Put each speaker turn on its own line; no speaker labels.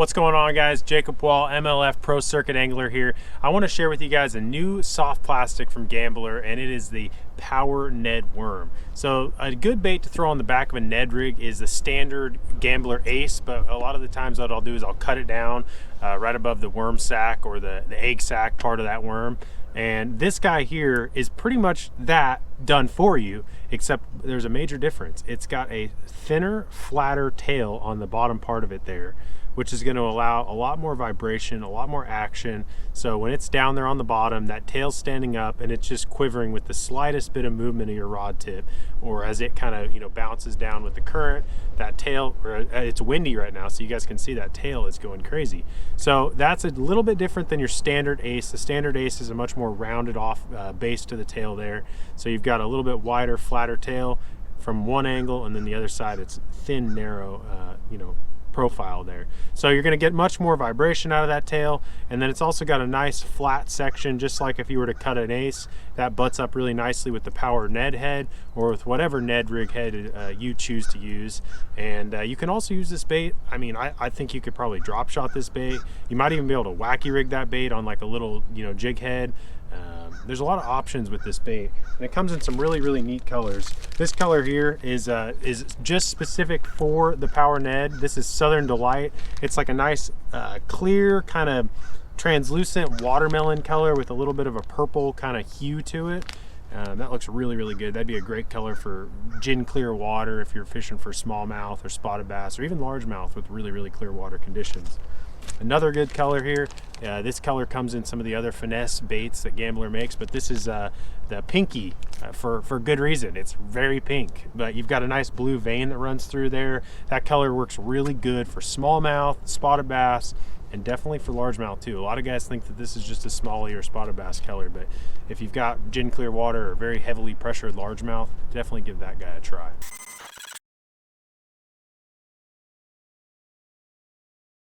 What's going on, guys? Jacob Wall, MLF Pro Circuit Angler here. I want to share with you guys a new soft plastic from Gambler, and it is the Power Ned Worm. So a good bait to throw on the back of a Ned rig is the standard Gambler Ace, but a lot of the times what I'll do is I'll cut it down right above the worm sac or the egg sac part of that worm. And this guy here is pretty much that done for you, except there's a major difference. It's got a thinner, flatter tail on the bottom part of it there, which is going to allow a lot more vibration, a lot more action. So when it's down there on the bottom, that tail's standing up and it's just quivering with the slightest bit of movement of your rod tip, or as it kind of bounces down with the current, that tail, or it's windy right now, so you guys can see that tail is going crazy. So that's a little bit different than your standard Ace. The standard Ace is a much more rounded off base to the tail there. So you've got a little bit wider, flatter tail from one angle, and then the other side it's thin, narrow, profile there. So you're going to get much more vibration out of that tail, and then it's also got a nice flat section, just like if you were to cut an Ace. That butts up really nicely with the Power Ned head, or with whatever Ned rig head you choose to use. And you can also use this bait. I mean, I think you could probably drop shot this bait. You might even be able to wacky rig that bait on like a little jig head. There's a lot of options with this bait, and it comes in some really neat colors. This color here is just specific for the Power Ned. This is Southern Delight. It's like a nice clear kind of translucent watermelon color with a little bit of a purple kind of hue to it. That looks really good. That'd be a great color for gin clear water if you're fishing for smallmouth or spotted bass, or even largemouth with really clear water conditions. Another good color here, this color comes in some of the other finesse baits that Gambler makes, but this is the pinky for good reason. It's very pink, but you've got a nice blue vein that runs through there. That color works really good for smallmouth, spotted bass, and definitely for largemouth too. A lot of guys think that this is just a smallie or spotted bass color, but if you've got gin clear water or very heavily pressured largemouth, definitely give that guy a try.